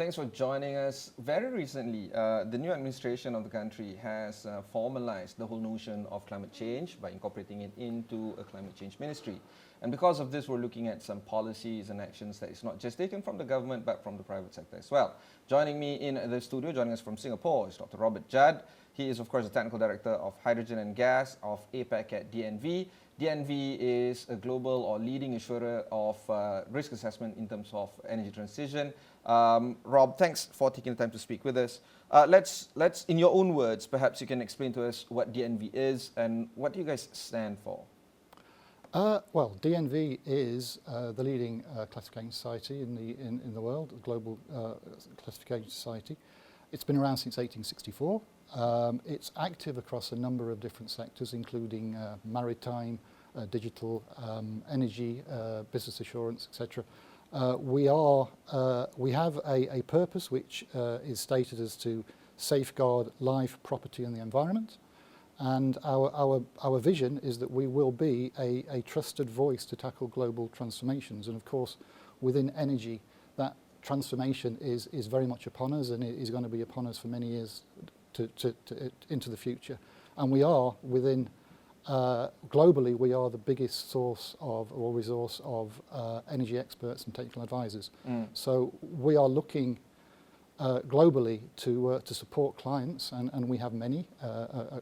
thanks for joining us. Very recently, the new administration of the country has formalized the whole notion of climate change by incorporating it into a climate change ministry. And because of this, we're looking at some policies and actions that is not just taken from the government, but from the private sector as well. Joining me in the studio, joining us from Singapore, is Dr. Robert Judd. He is, of course, the Technical Director of Hydrogen and Gas of APAC at DNV. DNV is a global or leading insurer of risk assessment in terms of energy transition. Rob, thanks for taking the time to speak with us. Let's, in your own words, perhaps you can explain to us what DNV is and what do you guys stand for? Well, DNV is the leading classification society in the world, a global classification society. It's been around since 1864. It's active across a number of different sectors, including maritime, digital, energy, business assurance, etc. We have a purpose which is stated as to safeguard life, property and the environment. And our vision is that we will be a trusted voice to tackle global transformations. And of course, within energy, that transformation is very much upon us, and it is going to be upon us for many years into the future. And we are within, globally, we are the biggest source of or resource of energy experts and technical advisors. So we are looking globally to support clients, and we have many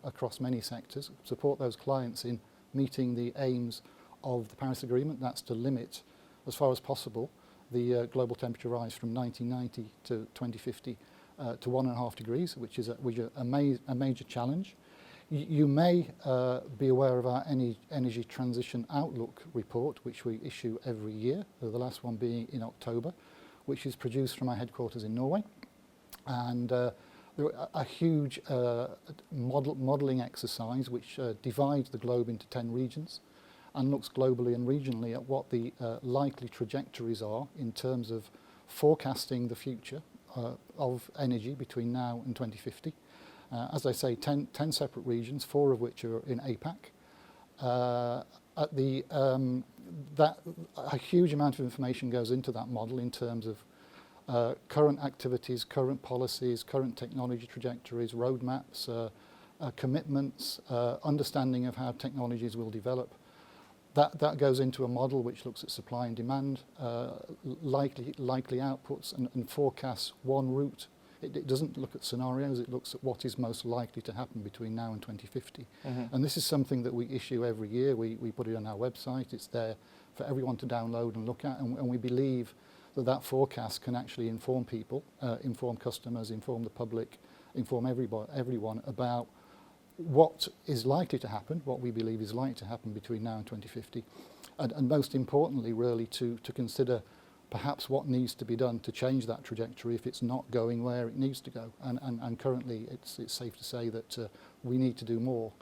across many sectors, support those clients in meeting the aims of the Paris Agreement. That's to limit, as far as possible, the global temperature rise from 1990 to 2050 to 1.5 degrees, which is a major challenge. You may be aware of our Energy Transition Outlook report, which we issue every year, the last one being in October, which is produced from our headquarters in Norway. And a huge modelling exercise which divides the globe into 10 regions and looks globally and regionally at what the likely trajectories are in terms of forecasting the future of energy between now and 2050. As I say, 10 separate regions, 4 of which are in APAC. A huge amount of information goes into that model in terms of current activities, current policies, current technology trajectories, roadmaps, commitments, understanding of how technologies will develop. That goes into a model which looks at supply and demand, likely outputs, and forecasts one route. It doesn't look at scenarios, it looks at what is most likely to happen between now and 2050. And this is something that we issue every year. We put it on our website. It's there for everyone to download and look at, and we believe that forecast can actually inform people, inform customers, inform the public, inform everyone about what is likely to happen, what we believe is likely to happen between now and 2050, and most importantly, really, to consider perhaps what needs to be done to change that trajectory if it's not going where it needs to go. And currently, it's safe to say that we need to do more.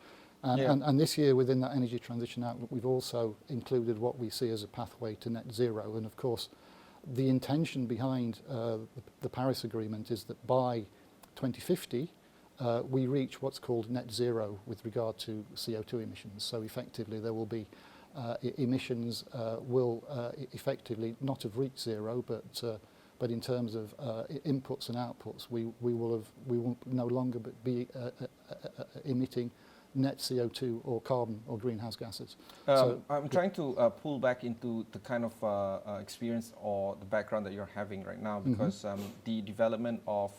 And this year, within that Energy Transition Outlook, we've also included what we see as a pathway to net zero. And of course, the intention behind the Paris Agreement is that by 2050, we reach what's called net zero with regard to CO2 emissions. So effectively, there will be emissions will effectively not have reached zero, but in terms of inputs and outputs, we will no longer be emitting net CO2 or carbon or greenhouse gases. I'm trying to pull back into the kind of experience or the background that you're having right now, because the development of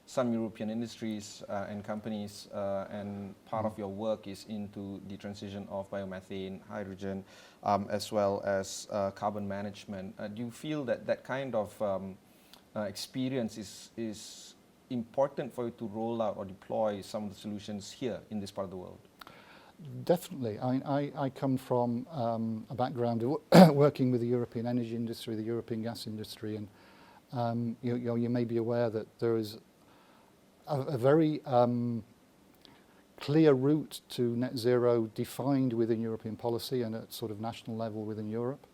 some European industries and companies, and part of your work is into the transition of biomethane, hydrogen, as well as carbon management. Do you feel that that kind of experience is important for you to roll out or deploy some of the solutions here in this part of the world? Definitely. I come from a background of working with the European energy industry, the European gas industry, and you may be aware that there is a very clear route to net zero defined within European policy and at sort of national level within Europe.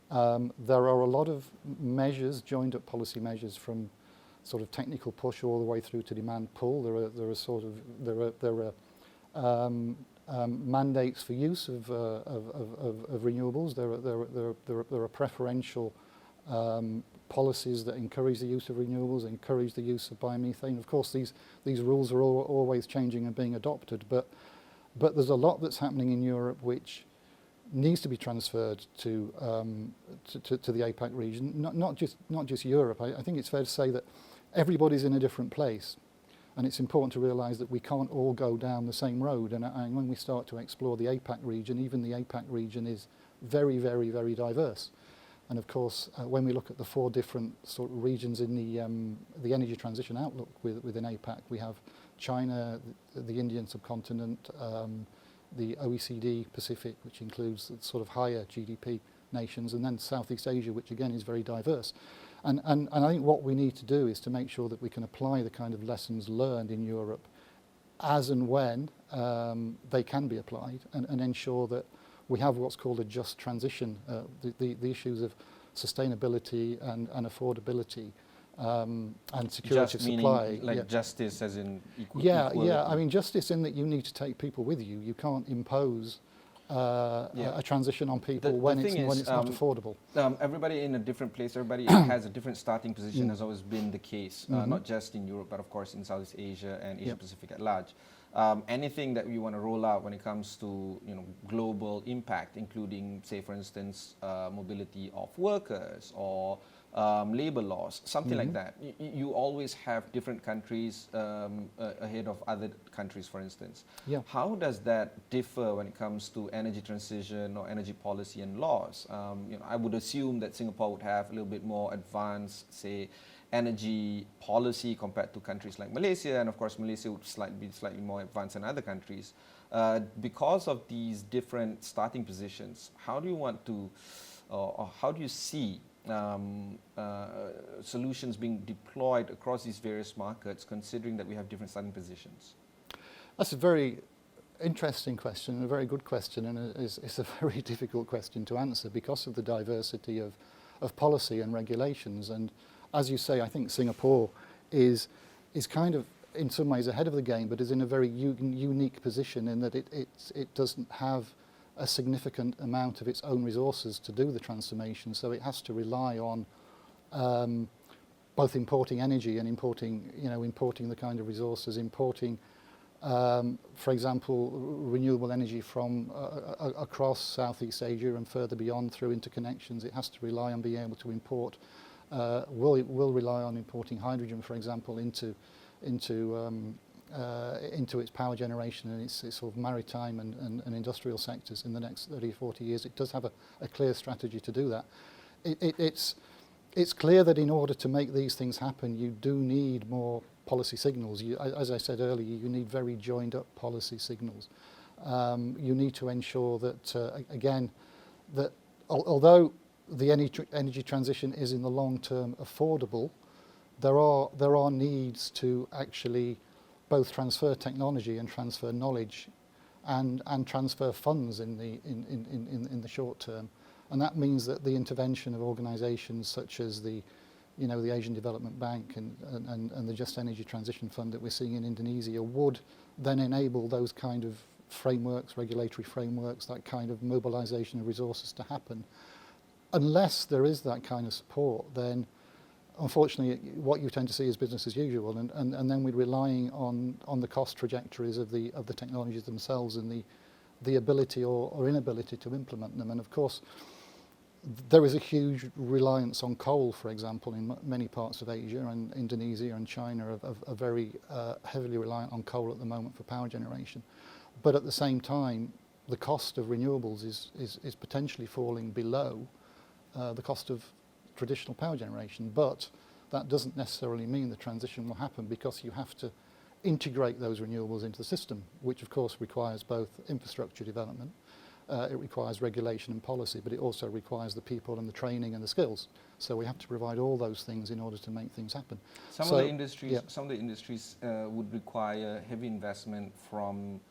There are a lot of measures, joined up policy measures, from sort of technical push all the way through to demand pull. There are mandates for use of renewables. There are preferential policies that encourage the use of renewables, encourage the use of biomethane. Of course, these rules are always changing and being adopted, but there's a lot that's happening in Europe which needs to be transferred to the APAC region. Not just Europe. I think it's fair to say that everybody's in a different place, and it's important to realise that we can't all go down the same road. And when we start to explore the APAC region, even the APAC region is very, very, very diverse. And of course, when we look at the 4 different sort of regions in the energy transition outlook within APAC, we have China, the Indian subcontinent, the OECD Pacific, which includes sort of higher GDP nations, and then Southeast Asia, which again is very diverse. And I think what we need to do is to make sure that we can apply the kind of lessons learned in Europe as and when they can be applied, and ensure that we have what's called a just transition, the issues of sustainability and affordability and security of supply. Like justice as in equal. Yeah. I mean, justice in that you need to take people with you. You can't impose a transition on people when it's not affordable. Everybody in a different place, everybody has a different starting position, has always been the case, not just in Europe, but of course in Southeast Asia and Asia Pacific at large. Anything that we want to roll out when it comes to global impact, including, say, for instance, mobility of workers or labor laws, something like that. You always have different countries ahead of other countries, for instance. Yeah. How does that differ when it comes to energy transition or energy policy and laws? I would assume that Singapore would have a little bit more advanced, say, energy policy compared to countries like Malaysia, and of course Malaysia would be slightly more advanced than other countries. Because of these different starting positions, how do you want to, or how do you see solutions being deployed across these various markets, considering that we have different starting positions? That's a very interesting question, and a very good question, and it's a very difficult question to answer because of the diversity of policy and regulations. And as you say, I think Singapore is kind of in some ways ahead of the game, but is in a very unique position in that it doesn't have a significant amount of its own resources to do the transformation, so it has to rely on both importing energy and importing the kind of resources, for example, renewable energy from across Southeast Asia and further beyond through interconnections. It has to rely on being able to import. Will rely on importing hydrogen, for example, into its power generation and its sort of maritime and industrial sectors in the next 30 or 40 years. It does have a clear strategy to do that. It's clear that in order to make these things happen, you do need more policy signals. As I said earlier, you need very joined up policy signals. You need to ensure that, again, that although the energy transition is in the long term affordable, there are needs to actually both transfer technology and transfer knowledge and transfer funds in the short term. And that means that the intervention of organisations such as the Asian Development Bank and the Just Energy Transition Fund that we're seeing in Indonesia would then enable those kind of frameworks, regulatory frameworks, that kind of mobilisation of resources to happen. Unless there is that kind of support, then unfortunately what you tend to see is business as usual, and then we're relying on the cost trajectories of the technologies themselves and the ability or inability to implement them. And of course, there is a huge reliance on coal, for example, in many parts of Asia, and Indonesia and China are very heavily reliant on coal at the moment for power generation. But at the same time, the cost of renewables is potentially falling below the cost of traditional power generation, but that doesn't necessarily mean the transition will happen, because you have to integrate those renewables into the system, which of course requires both infrastructure development, it requires regulation and policy, but it also requires the people and the training and the skills. So we have to provide all those things in order to make things happen. Some of the industries would require heavy investment from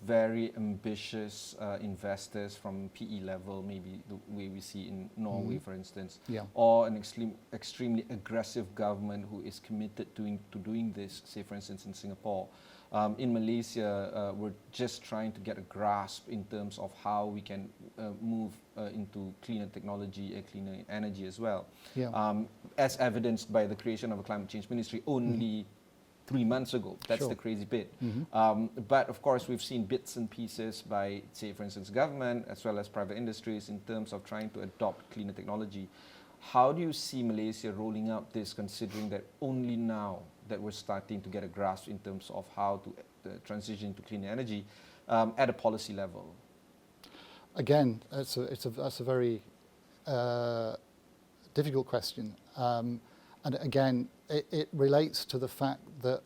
very ambitious investors from PE level, maybe the way we see in Norway, for instance, or an extremely aggressive government who is committed to doing this, say for instance in Singapore. in Malaysia, we're just trying to get a grasp in terms of how we can move into cleaner technology and cleaner energy as well. Yeah. As evidenced by the creation of a climate change ministry only 3 months ago. That's Sure. the crazy bit. But of course, we've seen bits and pieces by, say, for instance, government as well as private industries in terms of trying to adopt cleaner technology. How do you see Malaysia rolling out this, considering that only now that we're starting to get a grasp in terms of how to transition to clean energy at a policy level? Again, that's a very difficult question. And again, it relates to the fact that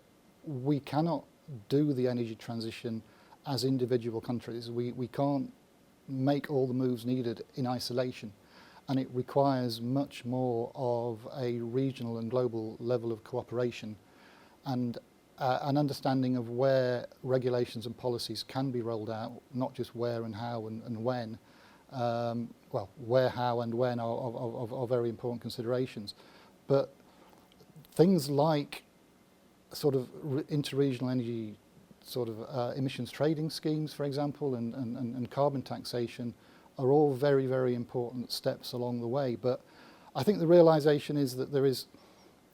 we cannot do the energy transition as individual countries. We can't make all the moves needed in isolation. And it requires much more of a regional and global level of cooperation and an understanding of where regulations and policies can be rolled out, not just where and how and when. Well, where, how and when are very important considerations. But things like sort of interregional energy sort of emissions trading schemes, for example, and carbon taxation are all very, very important steps along the way. But I think the realization is that there is,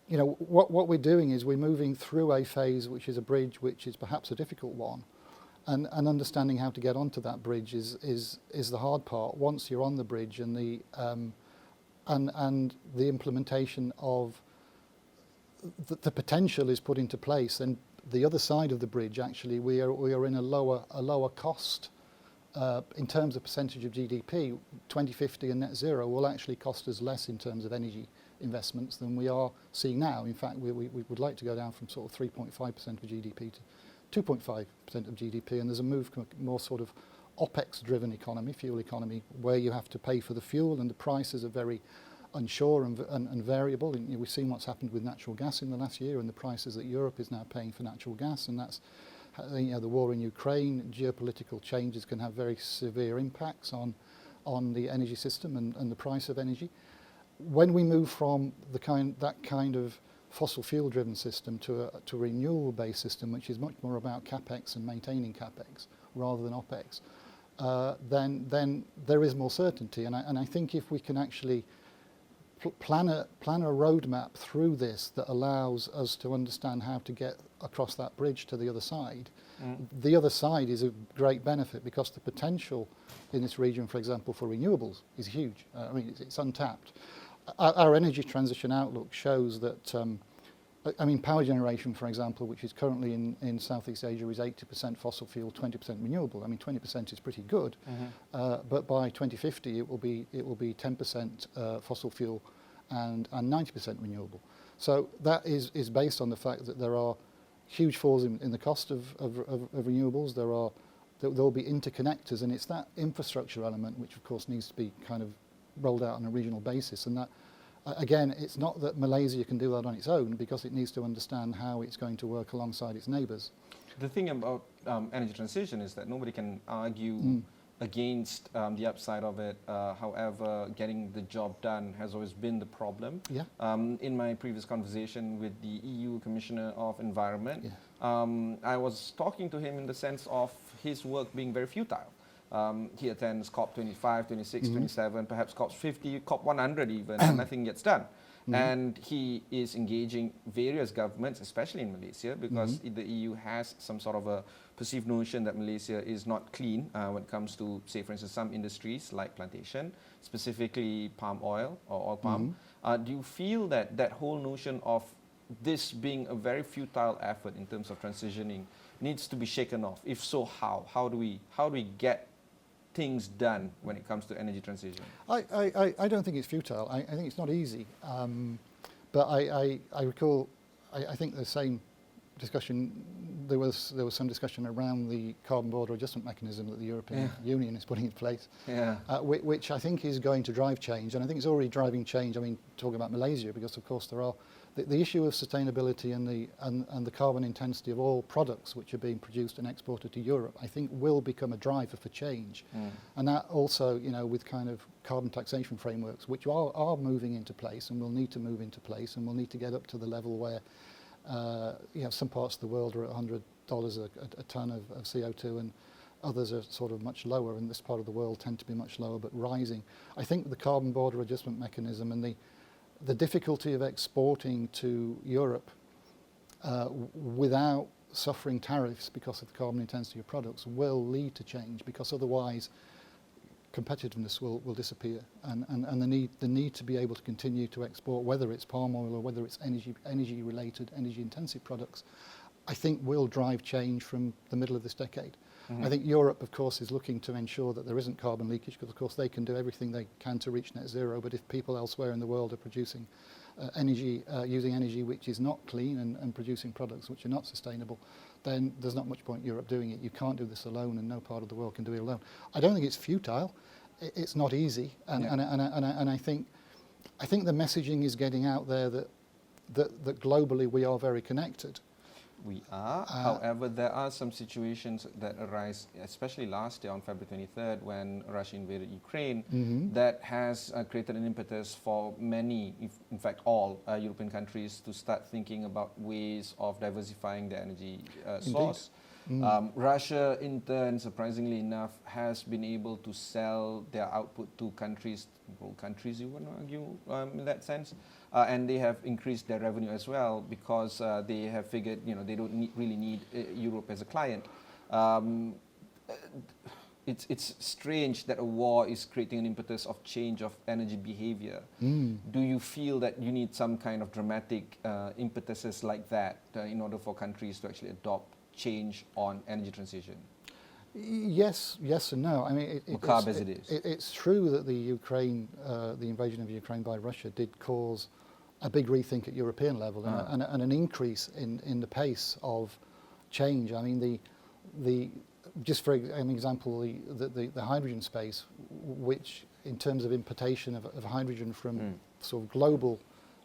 you know, what we're doing is we're moving through a phase which is a bridge which is perhaps a difficult one. And understanding how to get onto that bridge is the hard part. Once you're on the bridge and the implementation of the potential is put into place, then the other side of the bridge, actually, we are in a lower cost in terms of percentage of GDP. 2050 and net zero will actually cost us less in terms of energy investments than we are seeing now. In fact, we would like to go down from sort of 3.5% of GDP to 2.5% of GDP, and there's a move to a more sort of OPEX-driven economy, fuel economy, where you have to pay for the fuel, and the prices are very unsure and variable. And, you know, we've seen what's happened with natural gas in the last year and the prices that Europe is now paying for natural gas, and that's, you know, the war in Ukraine, geopolitical changes can have very severe impacts on the energy system and the price of energy. When we move from that kind of fossil fuel driven system to a renewable based system, which is much more about capex and maintaining capex rather than opex, then there is more certainty. And I think if we can actually plan a roadmap through this that allows us to understand how to get across that bridge to the other side. The other side is a great benefit because the potential in this region, for example, for renewables is huge. I mean, it's untapped. Our energy transition outlook shows that, I mean, power generation, for example, which is currently in Southeast Asia, is 80% fossil fuel, 20% renewable. I mean, 20% is pretty good, but by 2050 it will be 10% fossil fuel and 90% renewable. So that is based on the fact that there are huge falls in the cost of renewables. There will be interconnectors, and it's that infrastructure element which, of course, needs to be kind of rolled out on a regional basis. And that, again, it's not that Malaysia can do that on its own, because it needs to understand how it's going to work alongside its neighbours. The thing about energy transition is that nobody can argue against the upside of it. However, getting the job done has always been the problem. Yeah. In my previous conversation with the EU Commissioner of Environment, I was talking to him in the sense of his work being very futile. He attends COP 25, 26, 27, perhaps COP 50, COP 100 even, and nothing gets done. And he is engaging various governments, especially in Malaysia, because the EU has some sort of a perceived notion that Malaysia is not clean when it comes to, say, for instance, some industries like plantation, specifically palm oil or oil palm. Do you feel that that whole notion of this being a very futile effort in terms of transitioning needs to be shaken off? If so, how? How do we get things done when it comes to energy transition? I don't think it's futile. I think it's not easy. But I recall, I think the same discussion, there was some discussion around the carbon border adjustment mechanism that the European Union is putting in place, which I think is going to drive change. And I think it's already driving change. I mean, talking about Malaysia, because of course there are the issue of sustainability and the carbon intensity of all products which are being produced and exported to Europe, I think will become a driver for change. And that also, you know, with kind of carbon taxation frameworks, which are moving into place and will need to move into place, and will need to get up to the level where, you know, some parts of the world are at $100 a ton of CO2, and others are sort of much lower, and this part of the world tend to be much lower but rising. I think the carbon border adjustment mechanism and the difficulty of exporting to Europe without suffering tariffs because of the carbon intensity of products will lead to change, because otherwise competitiveness will disappear, and the need to be able to continue to export, whether it's palm oil or whether it's energy related, energy intensive products, I think will drive change from the middle of this decade. I think Europe, of course, is looking to ensure that there isn't carbon leakage, because of course they can do everything they can to reach net zero, but if people elsewhere in the world are producing energy, using energy which is not clean, and producing products which are not sustainable, then there's not much point Europe doing it. You can't do this alone, and no part of the world can do it alone. I don't think it's futile. It's not easy, and I think the messaging is getting out there that globally we are very connected. We are. However, there are some situations that arise, especially last year on February 23rd when Russia invaded Ukraine, that has created an impetus for many, in fact all, European countries to start thinking about ways of diversifying their energy source. Russia, in turn, surprisingly enough, has been able to sell their output to countries, you want to argue in that sense, and they have increased their revenue as well, because they have figured, they don't really need Europe as a client. It's strange that a war is creating an impetus of change of energy behavior. Do you feel that you need some kind of dramatic impetuses like that in order for countries to actually adopt change on energy transition? Yes and no. I mean, it's true that the invasion of Ukraine by Russia did cause a big rethink at European level, and an increase in the pace of change. I mean, just for an example, the hydrogen space, which in terms of importation of hydrogen from sort of global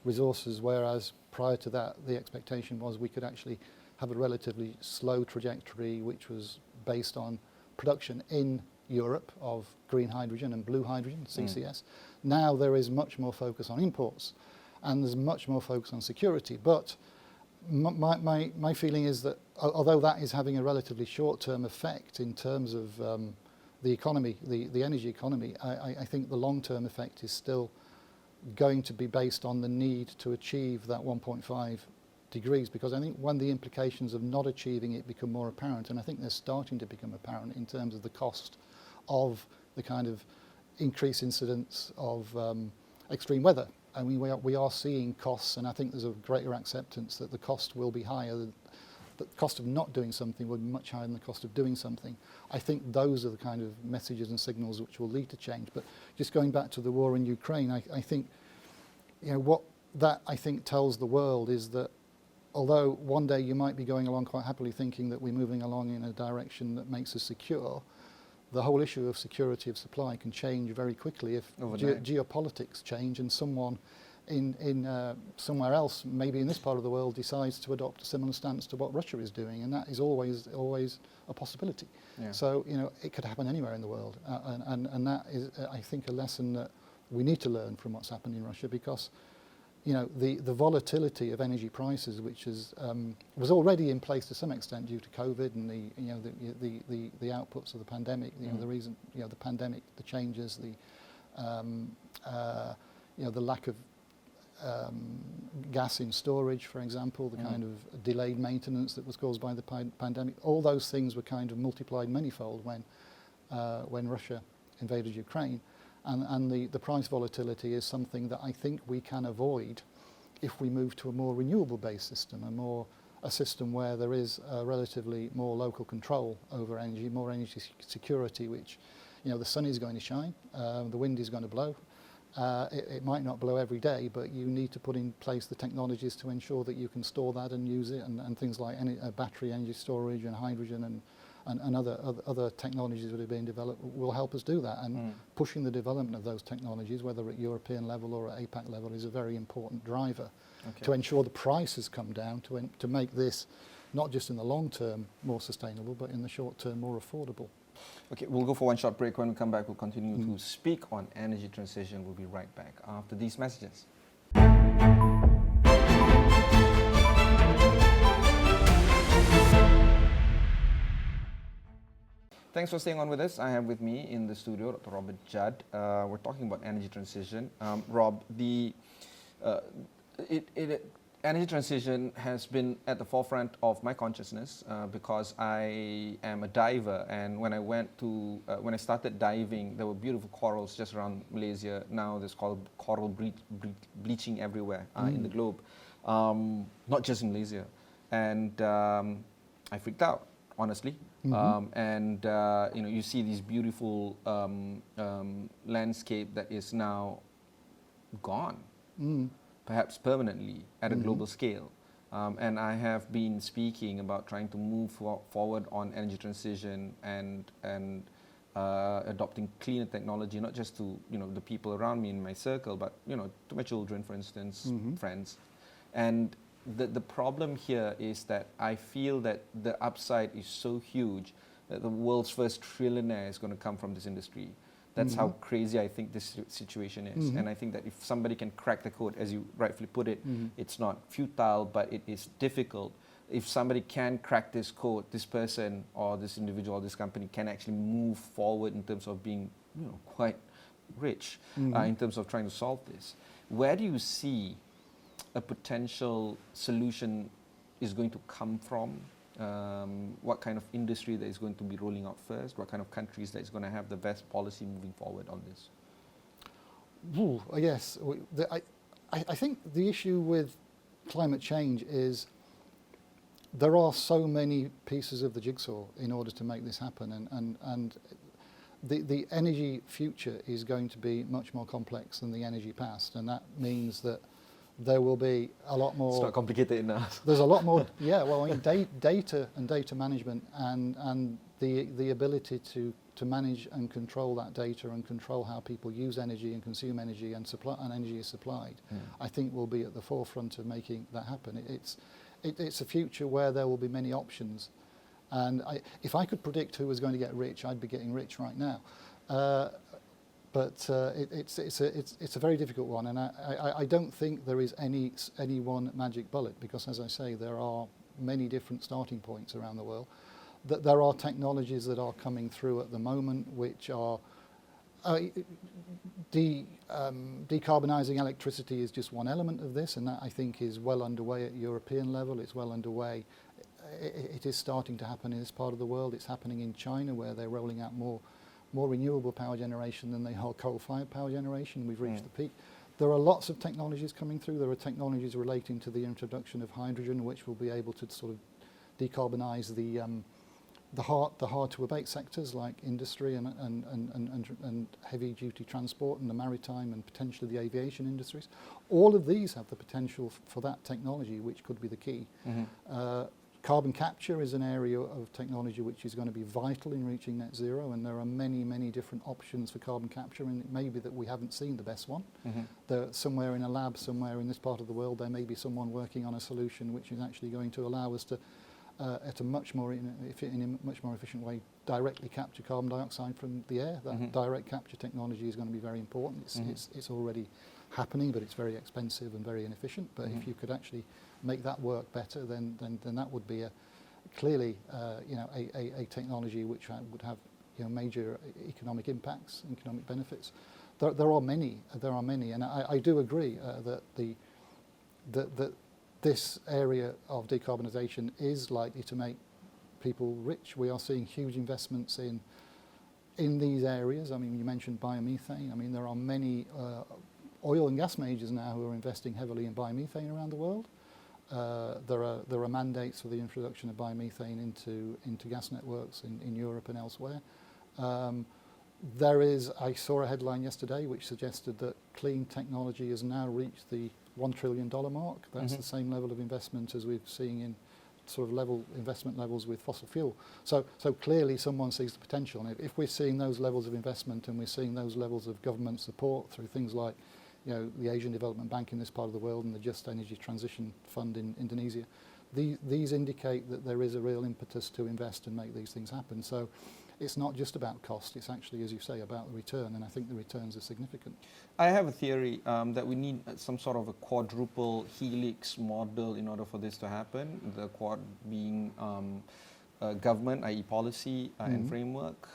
resources, whereas prior to that the expectation was we could actually have a relatively slow trajectory which was based on production in Europe of green hydrogen and blue hydrogen, CCS. Now there is much more focus on imports, and there's much more focus on security. But my feeling is that although that is having a relatively short-term effect in terms of the economy, the energy economy, I think the long-term effect is still going to be based on the need to achieve that 1.5 degrees, because I think when the implications of not achieving it become more apparent, and I think they're starting to become apparent in terms of the cost of the kind of increased incidence of extreme weather. I mean, we are seeing costs, and I think there's a greater acceptance that the cost will be higher. The cost of not doing something will be much higher than the cost of doing something. I think those are the kind of messages and signals which will lead to change. But just going back to the war in Ukraine, I think, what that I think tells the world is that although one day you might be going along quite happily thinking that we're moving along in a direction that makes us secure, the whole issue of security of supply can change very quickly if geopolitics change, and someone in somewhere else, maybe in this part of the world, decides to adopt a similar stance to what Russia is doing, and that is always a possibility. So it could happen anywhere in the world, and that is, I think, a lesson that we need to learn from what's happened in Russia, because the volatility of energy prices, which was already in place to some extent due to COVID and the outputs of the pandemic, the reason, the pandemic, the changes, the lack of gas in storage, for example, the kind of delayed maintenance that was caused by the pandemic. All those things were kind of multiplied manyfold when Russia invaded Ukraine. And the price volatility is something that I think we can avoid if we move to a more renewable-based system, a system where there is relatively more local control over energy, more energy security, which, the sun is going to shine, the wind is going to blow. It might not blow every day, but you need to put in place the technologies to ensure that you can store that and use it, and things like battery energy storage and hydrogen and other technologies that are being developed will help us do that. And pushing the development of those technologies, whether at European level or at APAC level, is a very important driver to ensure the prices come down, to make this, not just in the long term, more sustainable, but in the short term, more affordable. Okay, we'll go for one short break. When we come back, we'll continue to speak on energy transition. We'll be right back after these messages. Thanks for staying on with us. I have with me in the studio Dr. Robert Judd. We're talking about energy transition. Rob, energy transition has been at the forefront of my consciousness because I am a diver, and when I started diving, there were beautiful corals just around Malaysia. Now there's coral bleaching everywhere in the globe, not just in Malaysia, and I freaked out, honestly. You see these beautiful landscape that is now gone. Perhaps permanently at a global scale. And I have been speaking about trying to move forward on energy transition and adopting cleaner technology, not just to the people around me in my circle, but to my children, for instance, friends. And the problem here is that I feel that the upside is so huge that the world's first trillionaire is going to come from this industry. That's how crazy I think this situation is. And I think that if somebody can crack the code, as you rightfully put it, it's not futile, but it is difficult. If somebody can crack this code, this person or this individual or this company can actually move forward in terms of being quite rich in terms of trying to solve this. Where do you see a potential solution is going to come from? What kind of industry that is going to be rolling out first? What kind of countries that is going to have the best policy moving forward on this? Yes, I think the issue with climate change is there are so many pieces of the jigsaw in order to make this happen, and the energy future is going to be much more complex than the energy past, and that means that there will be a lot more. It's not complicated enough. There's a lot more. Yeah, well, I mean, data and data management, and the ability to manage and control that data and control how people use energy and consume energy and energy is supplied, I think will be at the forefront of making that happen. It's a future where there will be many options, and if I could predict who was going to get rich, I'd be getting rich right now. But it's a very difficult one, and I don't think there is any one magic bullet, because, as I say, there are many different starting points around the world. That there are technologies that are coming through at the moment which are decarbonising electricity is just one element of this, and that I think is well underway at European level. It's well underway. It is starting to happen in this part of the world. It's happening in China, where they're rolling out more renewable power generation than they are coal-fired power generation. We've reached the peak. There are lots of technologies coming through. There are technologies relating to the introduction of hydrogen, which will be able to sort of decarbonise the hard to abate sectors like industry and heavy-duty transport and the maritime and potentially the aviation industries. All of these have the potential for that technology, which could be the key. Carbon capture is an area of technology which is going to be vital in reaching net zero, and there are many different options for carbon capture, and it may be that we haven't seen the best one. Somewhere in a lab, somewhere in this part of the world, there may be someone working on a solution which is actually going to allow us to, in a much more efficient way, directly capture carbon dioxide from the air. That direct capture technology is going to be very important. It's already happening, but it's very expensive and very inefficient. But if you could actually make that work better, then that would be clearly a technology which would have major economic impacts, economic benefits. There are many, and I do agree that this area of decarbonisation is likely to make people rich. We are seeing huge investments in these areas. I mean, you mentioned biomethane. I mean, there are many oil and gas majors now who are investing heavily in biomethane around the world. There are mandates for the introduction of biomethane into gas networks in Europe and elsewhere. I saw a headline yesterday which suggested that clean technology has now reached the $1 trillion mark. That's the same level of investment as we're seeing in sort of investment levels with fossil fuel. So clearly someone sees the potential. And if we're seeing those levels of investment and we're seeing those levels of government support through things like the Asian Development Bank in this part of the world and the Just Energy Transition Fund in Indonesia, these indicate that there is a real impetus to invest and make these things happen. So it's not just about cost, it's actually, as you say, about the return, and I think the returns are significant. I have a theory that we need some sort of a quadruple helix model in order for this to happen, the quad being government, i.e. policy and framework,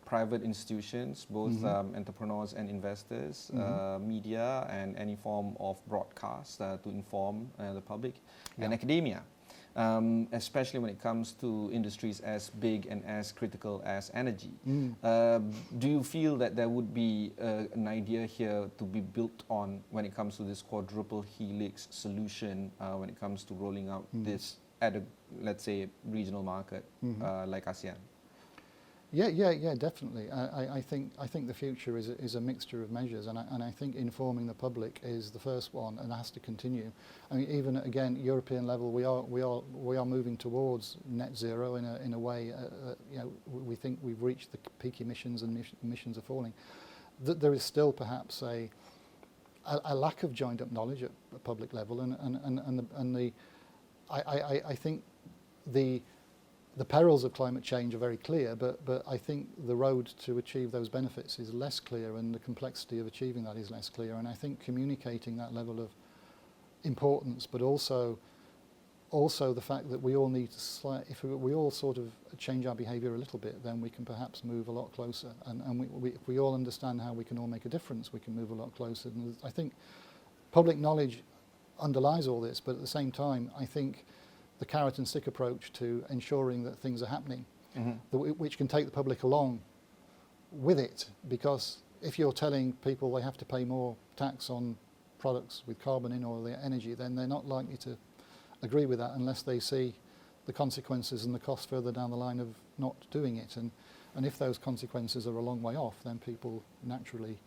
private institutions, both entrepreneurs and investors, media and any form of broadcast to inform the public, and academia. Especially when it comes to industries as big and as critical as energy. Do you feel that there would be an idea here to be built on when it comes to this quadruple helix solution when it comes to rolling out this at a, let's say, regional market like ASEAN? Yeah, definitely. I think the future is a mixture of measures, and I think informing the public is the first one, and has to continue. I mean, even again, European level, we are moving towards net zero in a way. You know, we think we've reached the peak emissions, and emissions are falling. There is still perhaps a lack of joined up knowledge at a public level, I think the perils of climate change are very clear, but I think the road to achieve those benefits is less clear, and the complexity of achieving that is less clear. And I think communicating that level of importance, but also the fact that we all need to, if we all sort of change our behaviour a little bit, then we can perhaps move a lot closer. And if we all understand how we can all make a difference, we can move a lot closer. And I think public knowledge underlies all this, but at the same time, I think the carrot and stick approach to ensuring that things are happening, which can take the public along with it, because if you're telling people they have to pay more tax on products with carbon in or their energy, then they're not likely to agree with that unless they see the consequences and the cost further down the line of not doing it. And if those consequences are a long way off, then people naturally,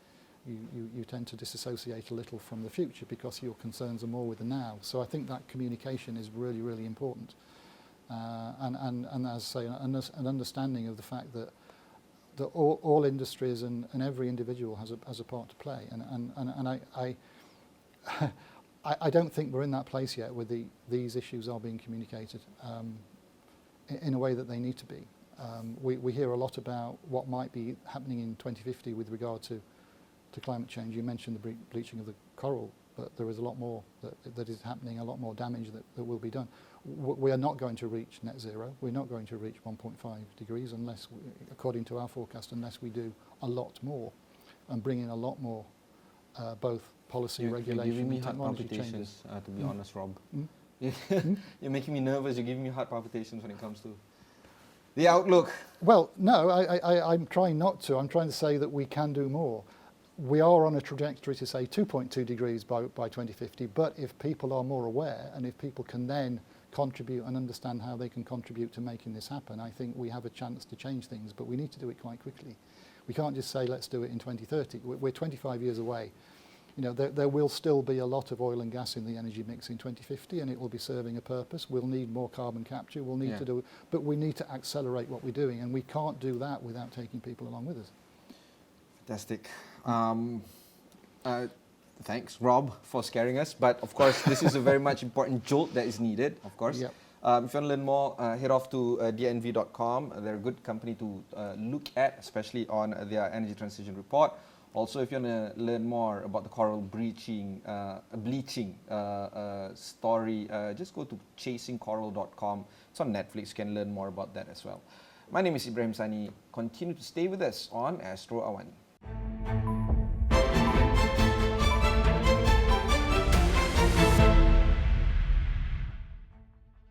you tend to disassociate a little from the future because your concerns are more with the now. So I think that communication is really, really important. And as I say, an understanding of the fact that all industries and every individual has a part to play. And I don't think we're in that place yet where these issues are being communicated in a way that they need to be. We hear a lot about what might be happening in 2050 with regard to climate change. You mentioned the bleaching of the coral, but there is a lot more that is happening, a lot more damage that will be done. We are not going to reach net zero. We're not going to reach 1.5 degrees unless, according to our forecast, unless we do a lot more and bring in a lot more both policy, regulation, you're giving me and heart technology palpitations, changes. to be honest, Rob. You're making me nervous. You're giving me heart palpitations when it comes to the outlook. Well, no, I'm trying not to. I'm trying to say that we can do more. We are on a trajectory to say 2.2 degrees by 2050, but if people are more aware and if people can then contribute and understand how they can contribute to making this happen, I think we have a chance to change things, but we need to do it quite quickly. We can't just say let's do it in 2030. We're 25 years away. You know, there will still be a lot of oil and gas in the energy mix in 2050, and it will be serving a purpose. We'll need more carbon capture. We'll need to do it, but we need to accelerate what we're doing, and we can't do that without taking people along with us. Fantastic. Thanks, Rob, for scaring us. But of course, this is a very much important jolt that is needed, of course. Yep. If you want to learn more, head off to dnv.com. They're a good company to look at, especially on their energy transition report. Also, if you want to learn more about the coral bleaching story, just go to chasingcoral.com. It's on Netflix. You can learn more about that as well. My name is Ibrahim Sani. Continue to stay with us on Astro AWANI.